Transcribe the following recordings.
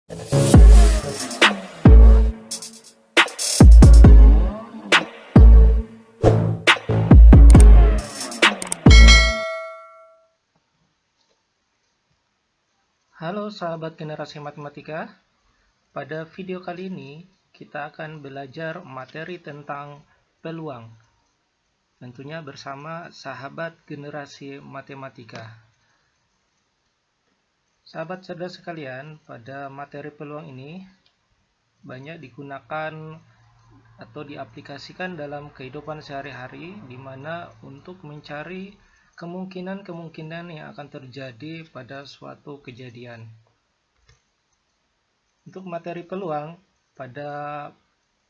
Halo sahabat generasi matematika, pada video kali ini kita akan belajar materi tentang peluang, tentunya bersama sahabat generasi matematika. Sahabat cerdas sekalian, pada materi peluang ini banyak digunakan atau diaplikasikan dalam kehidupan sehari-hari, di mana untuk mencari kemungkinan-kemungkinan yang akan terjadi pada suatu kejadian. Untuk materi peluang, pada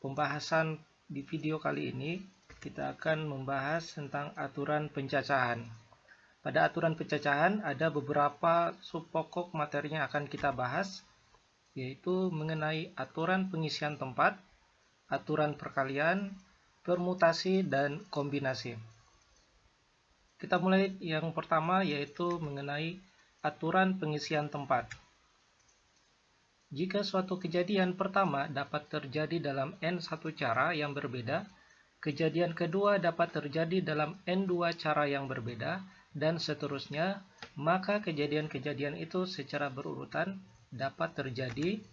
pembahasan di video kali ini, kita akan membahas tentang aturan pencacahan. Pada aturan pencacahan, ada beberapa subpokok materi yang akan kita bahas, yaitu mengenai aturan pengisian tempat, aturan perkalian, permutasi, dan kombinasi. Kita mulai yang pertama, yaitu mengenai aturan pengisian tempat. Jika suatu kejadian pertama dapat terjadi dalam N1 cara yang berbeda, kejadian kedua dapat terjadi dalam N2 cara yang berbeda, dan seterusnya, maka kejadian-kejadian itu secara berurutan dapat terjadi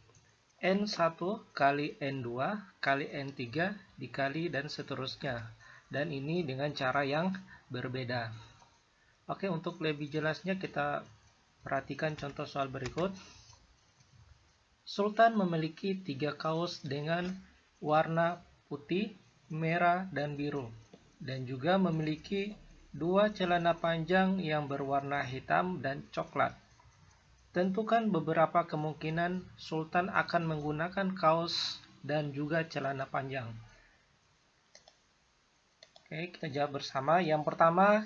N1 kali N2 kali N3 dikali dan seterusnya. Dan ini dengan cara yang berbeda. Oke, untuk lebih jelasnya kita perhatikan contoh soal berikut. Sultan memiliki 3 kaos dengan warna putih, merah, dan biru, dan juga memiliki 2 celana panjang yang berwarna hitam dan coklat. Tentukan beberapa kemungkinan Sultan akan menggunakan kaos dan juga celana panjang. Oke, kita jawab bersama. Yang pertama,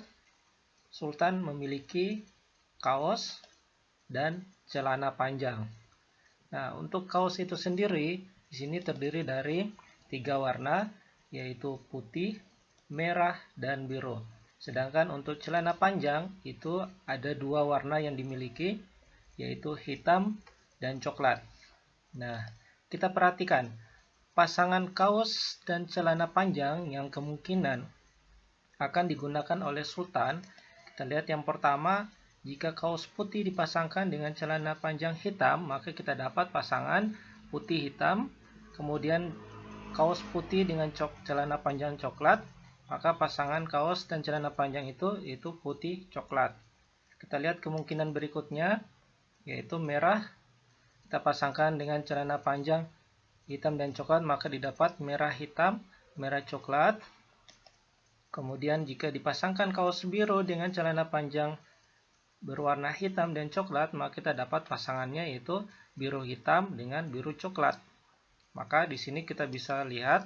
Sultan memiliki kaos dan celana panjang. Nah, untuk kaos itu sendiri, di sini terdiri dari 3 warna, yaitu putih, merah, dan biru. Sedangkan untuk celana panjang, itu ada 2 warna yang dimiliki, yaitu hitam dan coklat. Nah, kita perhatikan, pasangan kaos dan celana panjang yang kemungkinan akan digunakan oleh Sultan. Kita lihat yang pertama, jika kaos putih dipasangkan dengan celana panjang hitam, maka kita dapat pasangan putih hitam. Kemudian kaos putih dengan celana panjang coklat, maka pasangan kaos dan celana panjang itu putih coklat. Kita lihat kemungkinan berikutnya, yaitu merah. Kita pasangkan dengan celana panjang hitam dan coklat, maka didapat merah hitam, merah coklat. Kemudian jika dipasangkan kaos biru dengan celana panjang berwarna hitam dan coklat, maka kita dapat pasangannya yaitu biru hitam dengan biru coklat. Maka di sini kita bisa lihat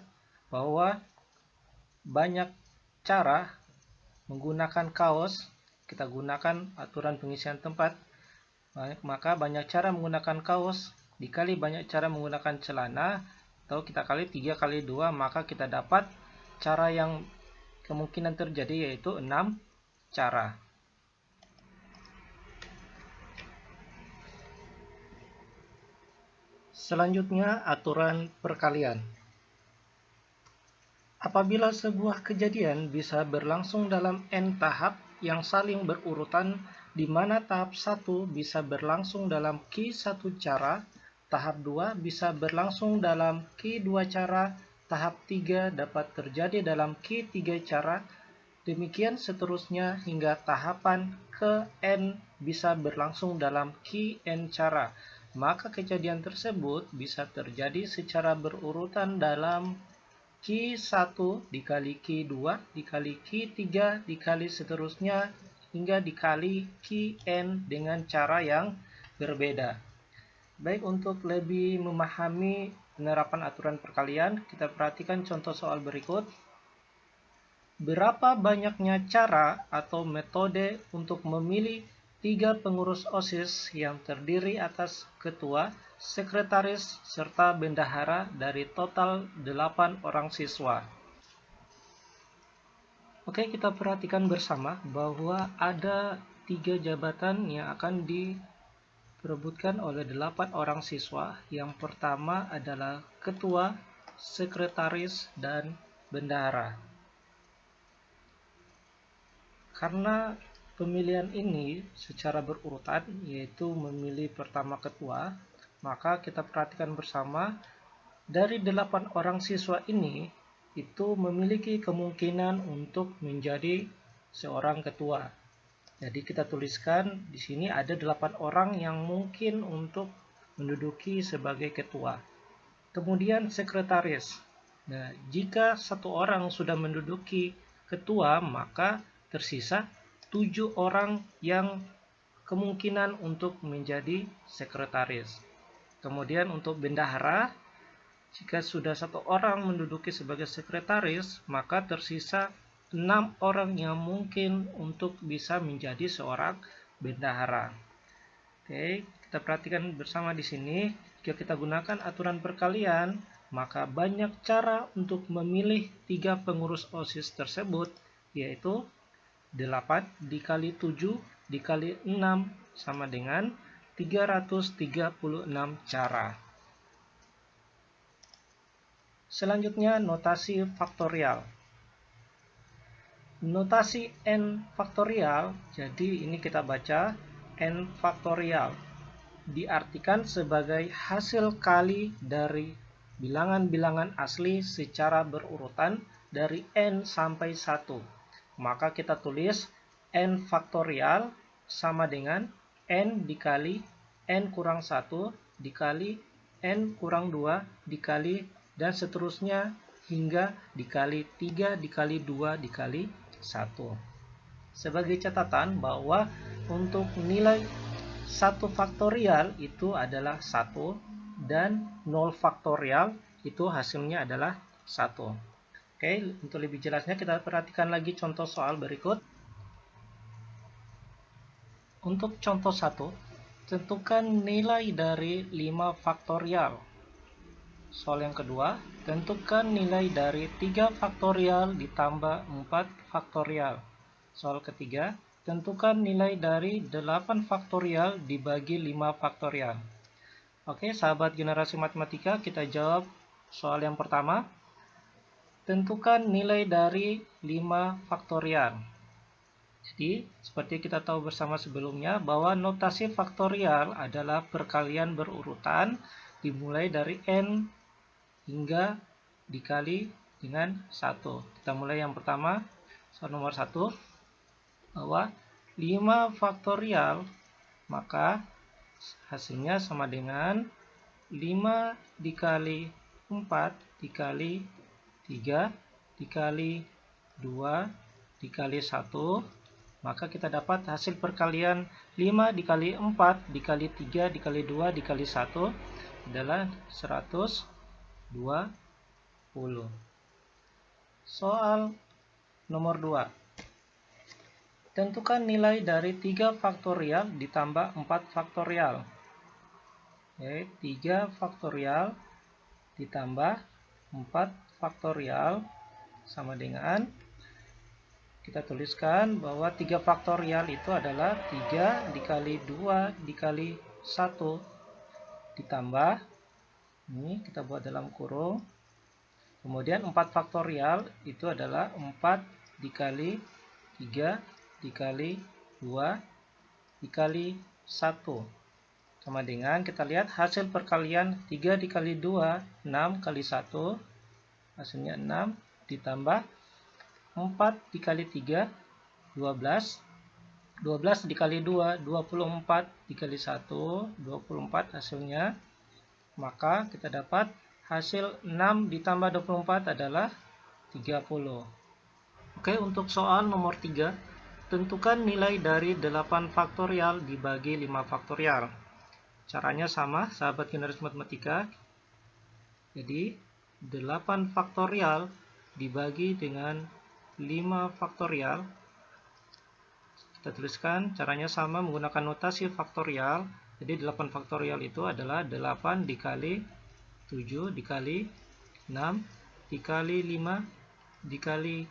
bahwa banyak cara menggunakan kaos. Kita gunakan aturan pengisian tempat, maka banyak cara menggunakan kaos dikali banyak cara menggunakan celana, atau kita kali 3 kali 2, maka kita dapat cara yang kemungkinan terjadi yaitu 6 cara. Selanjutnya, aturan perkalian. Apabila sebuah kejadian bisa berlangsung dalam N tahap yang saling berurutan, di mana tahap 1 bisa berlangsung dalam Q1 cara, tahap 2 bisa berlangsung dalam Q2 cara, tahap 3 dapat terjadi dalam Q3 cara, demikian seterusnya hingga tahapan ke N bisa berlangsung dalam Qn cara. Maka kejadian tersebut bisa terjadi secara berurutan dalam Q1 dikali Q2 dikali Q3 dikali seterusnya hingga dikali Qn dengan cara yang berbeda. Baik, untuk lebih memahami penerapan aturan perkalian, kita perhatikan contoh soal berikut. Berapa banyaknya cara atau metode untuk memilih 3 pengurus OSIS yang terdiri atas ketua, sekretaris, serta bendahara dari total 8 orang siswa? Oke, kita perhatikan bersama bahwa ada 3 jabatan yang akan diperebutkan oleh 8 orang siswa. Yang pertama adalah ketua, sekretaris, dan bendahara. Karena pemilihan ini secara berurutan, yaitu memilih pertama ketua, maka kita perhatikan bersama, dari 8 orang siswa ini, itu memiliki kemungkinan untuk menjadi seorang ketua. Jadi kita tuliskan di sini ada 8 orang yang mungkin untuk menduduki sebagai ketua. Kemudian sekretaris. Nah, jika satu orang sudah menduduki ketua, maka tersisa 7 orang yang kemungkinan untuk menjadi sekretaris. Kemudian untuk bendahara, jika sudah satu orang menduduki sebagai sekretaris, maka tersisa 6 orang yang mungkin untuk bisa menjadi seorang bendahara. Oke, kita perhatikan bersama di sini. Jika kita gunakan aturan perkalian, maka banyak cara untuk memilih 3 pengurus OSIS tersebut, yaitu 8 dikali 7 dikali 6 sama dengan 336 cara. Selanjutnya, notasi faktorial. Notasi n faktorial, jadi ini kita baca n faktorial, diartikan sebagai hasil kali dari bilangan-bilangan asli secara berurutan dari n sampai 1. Maka kita tulis n faktorial sama dengan n dikali n kurang 1 dikali n kurang 2 dikali dan seterusnya hingga dikali 3 dikali 2 dikali 1. Sebagai catatan bahwa untuk nilai 1 faktorial itu adalah 1 dan 0 faktorial itu hasilnya adalah 1. Oke, untuk lebih jelasnya kita perhatikan lagi contoh soal berikut. Untuk contoh 1, tentukan nilai dari 5 faktorial. Soal yang kedua, tentukan nilai dari 3 faktorial ditambah 4 faktorial. Soal ketiga, tentukan nilai dari 8 faktorial dibagi 5 faktorial. Oke, sahabat generasi matematika, kita jawab soal yang pertama. Tentukan nilai dari 5 faktorial. Jadi, seperti kita tahu bersama sebelumnya bahwa notasi faktorial adalah perkalian berurutan dimulai dari n hingga dikali dengan 1. Kita mulai yang pertama, soal nomor 1, bahwa 5 faktorial, maka hasilnya sama dengan 5 dikali 4 dikali 3 dikali 2 dikali 1, maka kita dapat hasil perkalian 5 dikali 4 dikali 3 dikali 2 dikali 1 adalah 120. Soal nomor 2. Tentukan nilai dari 3 faktorial ditambah 4 faktorial. 3 faktorial ditambah 4 faktorial sama dengan, kita tuliskan bahwa 3 faktorial itu adalah 3 dikali 2 dikali 1 ditambah, ini kita buat dalam kurung, kemudian 4 faktorial itu adalah 4 dikali 3 dikali 2 dikali 1 sama dengan, kita lihat hasil perkalian 3 dikali 2, 6 kali 1, hasilnya 6, ditambah 4 dikali 3, 12, 12 dikali 2, 24 dikali 1, 24 hasilnya, maka kita dapat hasil 6 ditambah 24 adalah 30. Oke, untuk soal nomor 3, tentukan nilai dari 8 faktorial dibagi 5 faktorial. Caranya sama, sahabat generasi matematika. Jadi, 8 faktorial dibagi dengan 5 faktorial. Kita tuliskan, caranya sama menggunakan notasi faktorial. Jadi, 8 faktorial itu adalah 8 dikali 7 dikali 6 dikali 5 dikali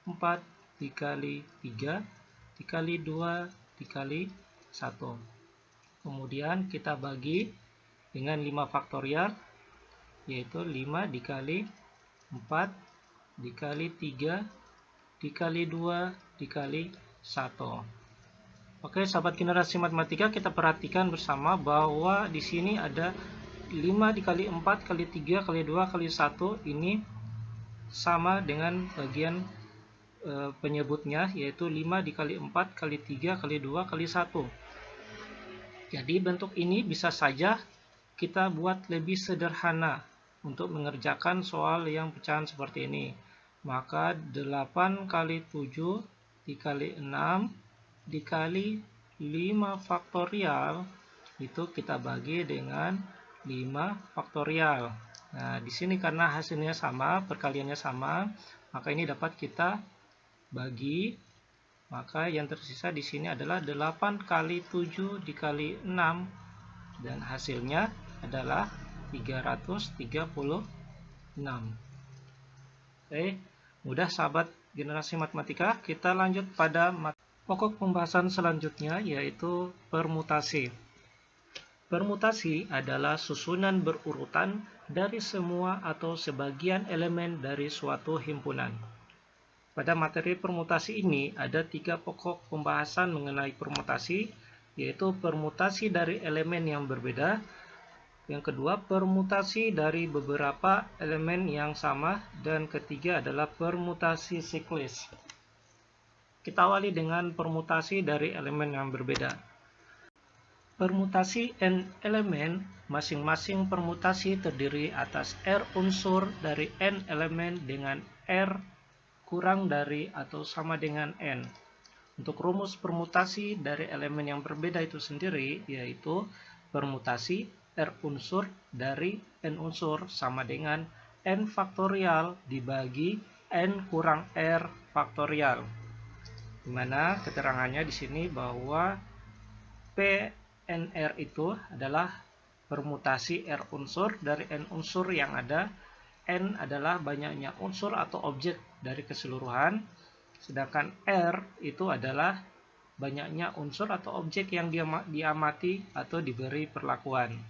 4 dikali 3 dikali 2 dikali 1. Kemudian kita bagi dengan 5 faktorial, yaitu 5 dikali 4 dikali 3 dikali 2 dikali 1. Oke, sahabat generasi matematika, kita perhatikan bersama bahwa di sini ada 5 dikali 4 kali 3 kali 2 kali 1, ini sama dengan bagian penyebutnya, yaitu 5 dikali 4 kali 3 kali 2 kali 1. Jadi bentuk ini bisa saja kita buat lebih sederhana untuk mengerjakan soal yang pecahan seperti ini. Maka 8 kali 7 dikali 6 dikali 5 faktorial itu kita bagi dengan 5 faktorial. Nah, di sini karena hasilnya sama, perkaliannya sama, maka ini dapat kita bagi. Maka yang tersisa di sini adalah 8 kali 7 dikali 6 dan hasilnya adalah 336. Oke, mudah sahabat generasi matematika. Kita lanjut pada pokok pembahasan selanjutnya, yaitu permutasi. Permutasi adalah susunan berurutan dari semua atau sebagian elemen dari suatu himpunan. Pada materi permutasi ini ada 3 pokok pembahasan mengenai permutasi, yaitu permutasi dari elemen yang berbeda, yang kedua permutasi dari beberapa elemen yang sama, dan ketiga adalah permutasi siklis. Kita awali dengan permutasi dari elemen yang berbeda. Permutasi n elemen, masing-masing permutasi terdiri atas R unsur dari n elemen dengan R kurang dari atau sama dengan n. Untuk rumus permutasi dari elemen yang berbeda itu sendiri, yaitu permutasi R unsur dari n unsur sama dengan n faktorial dibagi n kurang R faktorial. Dimana keterangannya di sini bahwa PNR itu adalah permutasi R unsur dari N unsur yang ada. N adalah banyaknya unsur atau objek dari keseluruhan, sedangkan R itu adalah banyaknya unsur atau objek yang diamati atau diberi perlakuan.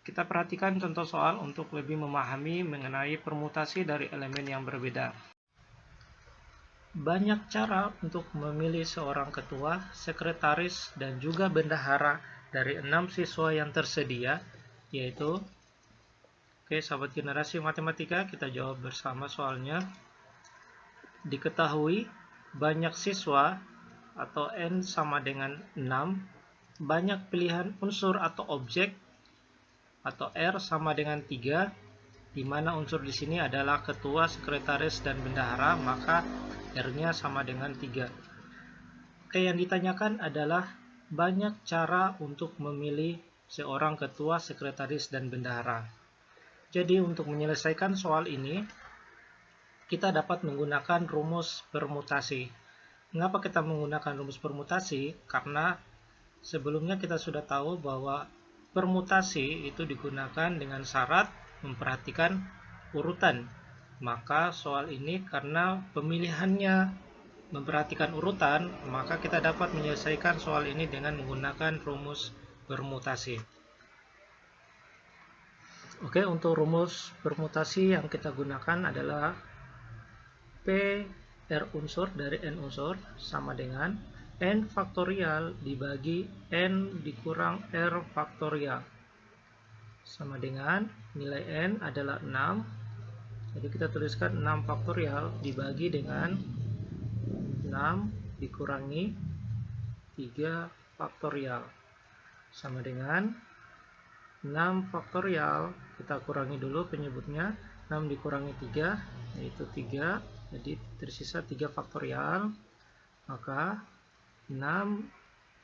Kita perhatikan contoh soal untuk lebih memahami mengenai permutasi dari elemen yang berbeda. Banyak cara untuk memilih seorang ketua, sekretaris, dan juga bendahara dari 6 siswa yang tersedia, yaitu, oke sahabat generasi matematika, kita jawab bersama soalnya. Diketahui banyak siswa atau N sama dengan 6, banyak pilihan unsur atau objek atau R sama dengan 3, di mana unsur di sini adalah ketua, sekretaris, dan bendahara, maka R-nya sama dengan 3. Oke, yang ditanyakan adalah banyak cara untuk memilih seorang ketua, sekretaris, dan bendahara. Jadi untuk menyelesaikan soal ini, kita dapat menggunakan rumus permutasi. Mengapa kita menggunakan rumus permutasi? Karena sebelumnya kita sudah tahu bahwa permutasi itu digunakan dengan syarat memperhatikan urutan. Maka soal ini karena pemilihannya memperhatikan urutan, maka kita dapat menyelesaikan soal ini dengan menggunakan rumus permutasi. Oke, untuk rumus permutasi yang kita gunakan adalah P R unsur dari N unsur sama dengan N faktorial dibagi N dikurang R faktorial sama dengan nilai N adalah 6. Jadi kita tuliskan 6 faktorial dibagi dengan 6 dikurangi 3 faktorial sama dengan 6 faktorial, kita kurangi dulu penyebutnya, 6 dikurangi 3 yaitu 3, jadi tersisa 3 faktorial, maka 6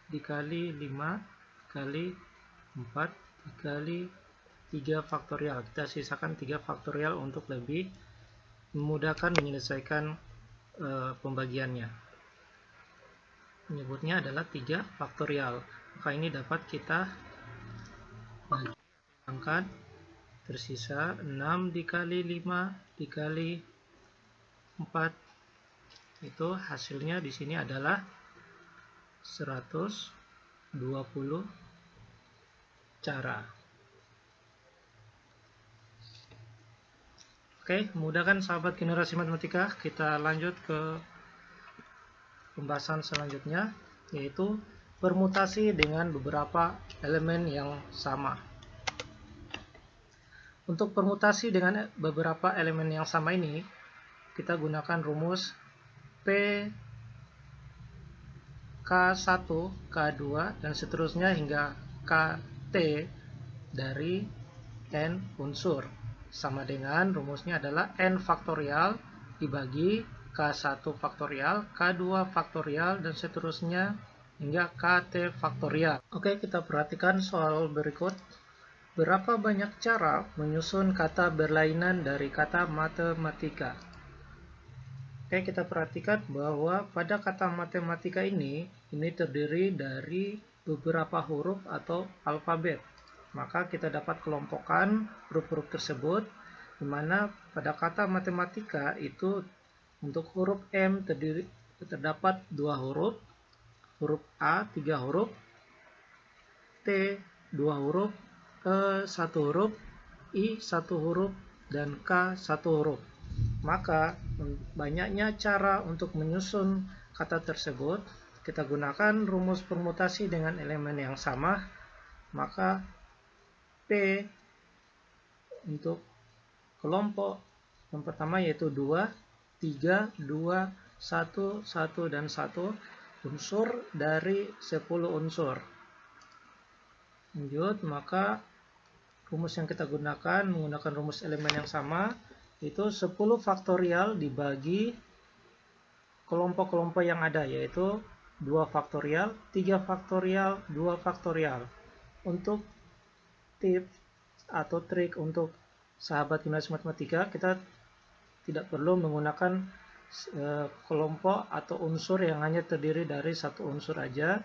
dikali 5 dikali 4 dikali 3 faktorial. Kita sisakan 3 faktorial untuk lebih memudahkan menyelesaikan pembagiannya. Penyebutnya adalah 3 faktorial. Maka ini dapat kita bagi angkat, tersisa 6 dikali 5 dikali 4. Itu hasilnya di sini adalah 140. 20 cara. Oke, memudahkan sahabat generasi matematika, kita lanjut ke pembahasan selanjutnya, yaitu permutasi dengan beberapa elemen yang sama. Untuk permutasi dengan beberapa elemen yang sama ini, kita gunakan rumus P, K1, K2, dan seterusnya hingga KT dari N unsur. Sama dengan rumusnya adalah N faktorial dibagi K1 faktorial, K2 faktorial, dan seterusnya hingga KT faktorial. Oke, kita perhatikan soal berikut. Berapa banyak cara menyusun kata berlainan dari kata matematika? Oke, kita perhatikan bahwa pada kata matematika ini terdiri dari beberapa huruf atau alfabet. Maka kita dapat kelompokkan huruf-huruf tersebut, di mana pada kata matematika itu untuk huruf M terdapat 2 huruf, huruf A 3 huruf, T 2 huruf, E 1 huruf, I 1 huruf, dan K 1 huruf. Maka banyaknya cara untuk menyusun kata tersebut. Kita gunakan rumus permutasi dengan elemen yang sama. Maka P untuk kelompok yang pertama yaitu 2, 3, 2, 1, 1, dan 1 unsur dari 10 unsur. Lanjut, maka rumus yang kita gunakan menggunakan rumus elemen yang sama, itu 10 faktorial dibagi kelompok-kelompok yang ada, yaitu 2 faktorial, 3 faktorial, 2 faktorial. Untuk tips atau trik untuk sahabat generasi matematika, kita tidak perlu menggunakan kelompok atau unsur yang hanya terdiri dari satu unsur aja,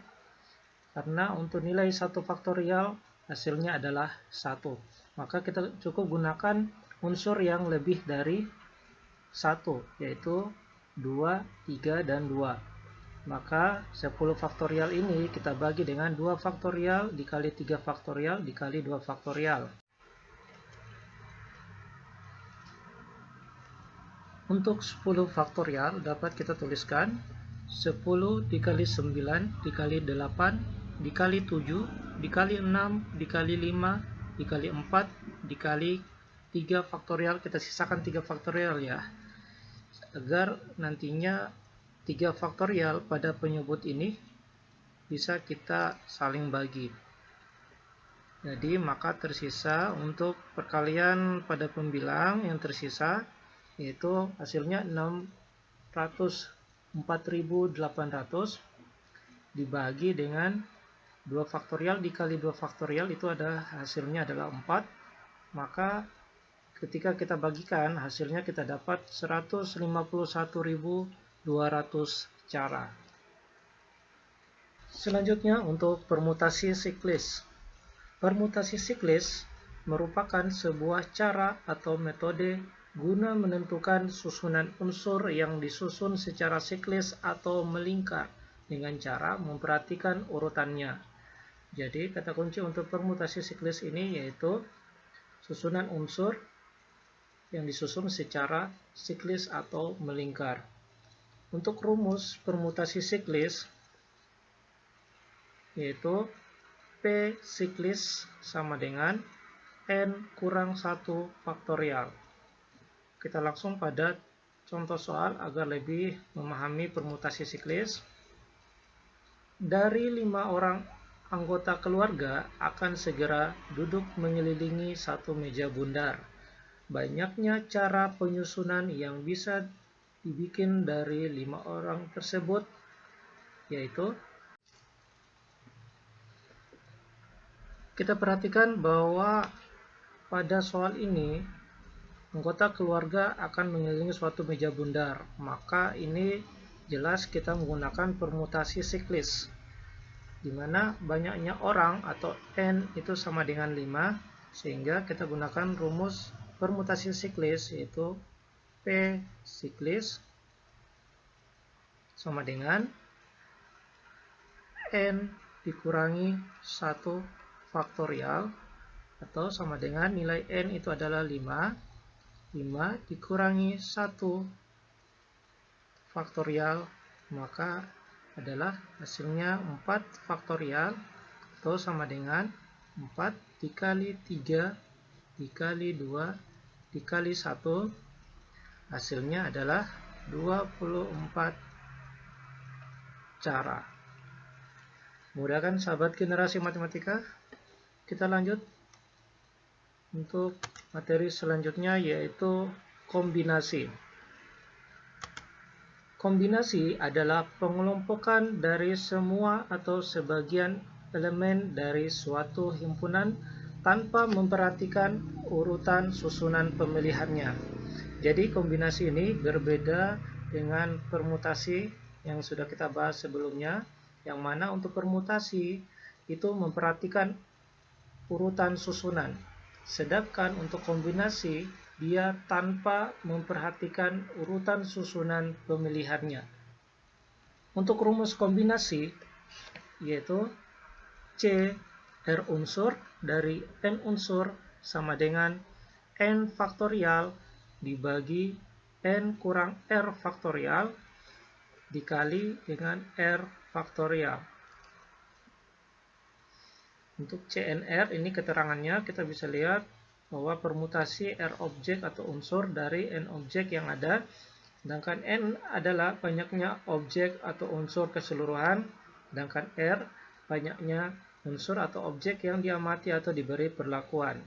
karena untuk nilai 1 faktorial hasilnya adalah 1. Maka kita cukup gunakan unsur yang lebih dari 1, yaitu 2, 3, dan 2. Maka 10 faktorial ini kita bagi dengan 2 faktorial dikali 3 faktorial dikali 2 faktorial. Untuk 10 faktorial dapat kita tuliskan 10 dikali 9 dikali 8 dikali 7 dikali 6 dikali 5 dikali 4 dikali 3 faktorial. Kita sisakan 3 faktorial ya, agar nantinya 3 faktorial pada penyebut ini bisa kita saling bagi. Jadi maka tersisa untuk perkalian pada pembilang yang tersisa, yaitu hasilnya 4.800 dibagi dengan 2 faktorial dikali 2 faktorial, itu ada hasilnya adalah 4. Maka ketika kita bagikan hasilnya kita dapat 151.200 cara. Selanjutnya untuk permutasi siklis. Permutasi siklis merupakan sebuah cara atau metode guna menentukan susunan unsur yang disusun secara siklis atau melingkar dengan cara memperhatikan urutannya. Jadi kata kunci untuk permutasi siklis ini yaitu susunan unsur yang disusun secara siklis atau melingkar. Untuk rumus permutasi siklis yaitu P siklis sama dengan N kurang 1 faktorial. Kita langsung pada contoh soal agar lebih memahami permutasi siklis. Dari 5 orang anggota keluarga akan segera duduk mengelilingi satu meja bundar. Banyaknya cara penyusunan yang bisa dibikin dari 5 orang tersebut, yaitu kita perhatikan bahwa pada soal ini anggota keluarga akan mengelilingi suatu meja bundar. Maka ini jelas kita menggunakan permutasi siklis, di mana banyaknya orang atau N itu sama dengan 5, sehingga kita gunakan rumus permutasi siklis yaitu P siklis sama dengan N dikurangi 1 faktorial, atau sama dengan nilai n itu adalah 5. 5 dikurangi 1 faktorial, maka adalah hasilnya 4 faktorial, atau sama dengan 4 dikali 3 dikali 2 dikali 1, hasilnya adalah 24 cara. Mudah kan sahabat generasi matematika? Kita lanjut untuk materi selanjutnya, yaitu kombinasi. Kombinasi adalah pengelompokan dari semua atau sebagian elemen dari suatu himpunan tanpa memperhatikan urutan susunan pemilihannya. Jadi kombinasi ini berbeda dengan permutasi yang sudah kita bahas sebelumnya, yang mana untuk permutasi itu memperhatikan urutan susunan, sedangkan untuk kombinasi dia tanpa memperhatikan urutan susunan pemilihannya. Untuk rumus kombinasi yaitu C R unsur dari N unsur sama dengan N faktorial dibagi N kurang R faktorial dikali dengan R faktorial. Untuk CNR ini keterangannya kita bisa lihat bahwa permutasi R objek atau unsur dari N objek yang ada, sedangkan N adalah banyaknya objek atau unsur keseluruhan, sedangkan R banyaknya unsur atau objek yang diamati atau diberi perlakuan.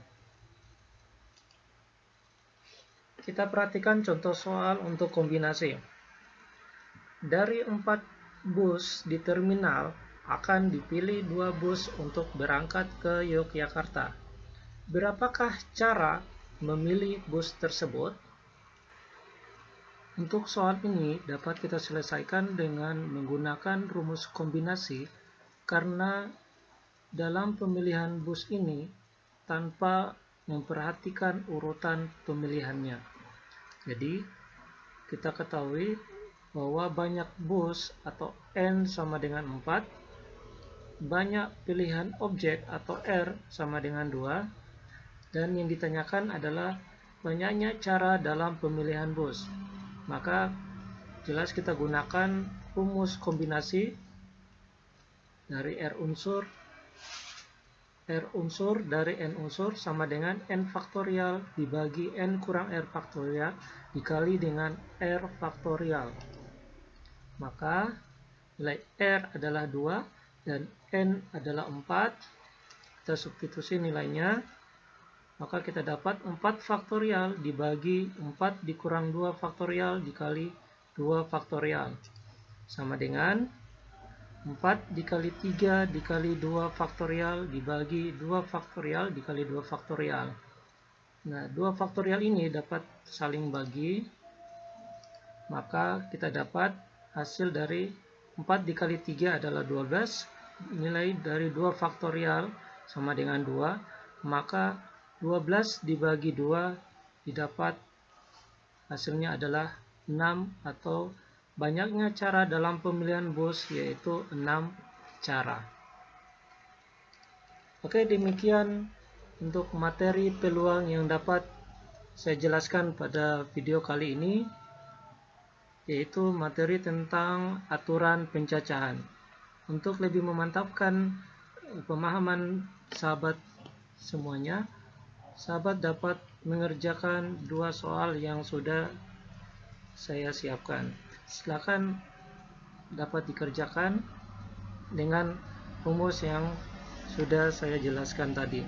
Kita perhatikan contoh soal untuk kombinasi. Dari 4 bus di terminal akan dipilih 2 bus untuk berangkat ke Yogyakarta. Berapakah cara memilih bus tersebut? Untuk soal ini dapat kita selesaikan dengan menggunakan rumus kombinasi, karena dalam pemilihan bus ini tanpa memperhatikan urutan pemilihannya. Jadi kita ketahui bahwa banyak bus atau N sama dengan 4, banyak pilihan objek atau R sama dengan 2, dan yang ditanyakan adalah banyaknya cara dalam pemilihan bus. Maka jelas kita gunakan rumus kombinasi dari R unsur dari N unsur sama dengan N faktorial dibagi N kurang R faktorial dikali dengan R faktorial. Maka nilai R adalah 2 dan N adalah 4. Kita substitusi nilainya, maka kita dapat 4 faktorial dibagi 4 dikurang 2 faktorial dikali 2 faktorial sama dengan 4 dikali 3 dikali 2 faktorial dibagi 2 faktorial dikali 2 faktorial. Nah, 2 faktorial ini dapat saling bagi, maka kita dapat hasil dari 4 dikali 3 adalah 12, nilai dari 2 faktorial sama dengan 2, maka 12 dibagi 2 didapat hasilnya adalah 6, atau banyaknya cara dalam pemilihan bus yaitu 6 cara. Oke, demikian untuk materi peluang yang dapat saya jelaskan pada video kali ini, yaitu materi tentang aturan pencacahan. Untuk lebih memantapkan pemahaman sahabat semuanya, sahabat dapat mengerjakan 2 soal yang sudah saya siapkan. Silakan dapat dikerjakan dengan rumus yang sudah saya jelaskan tadi.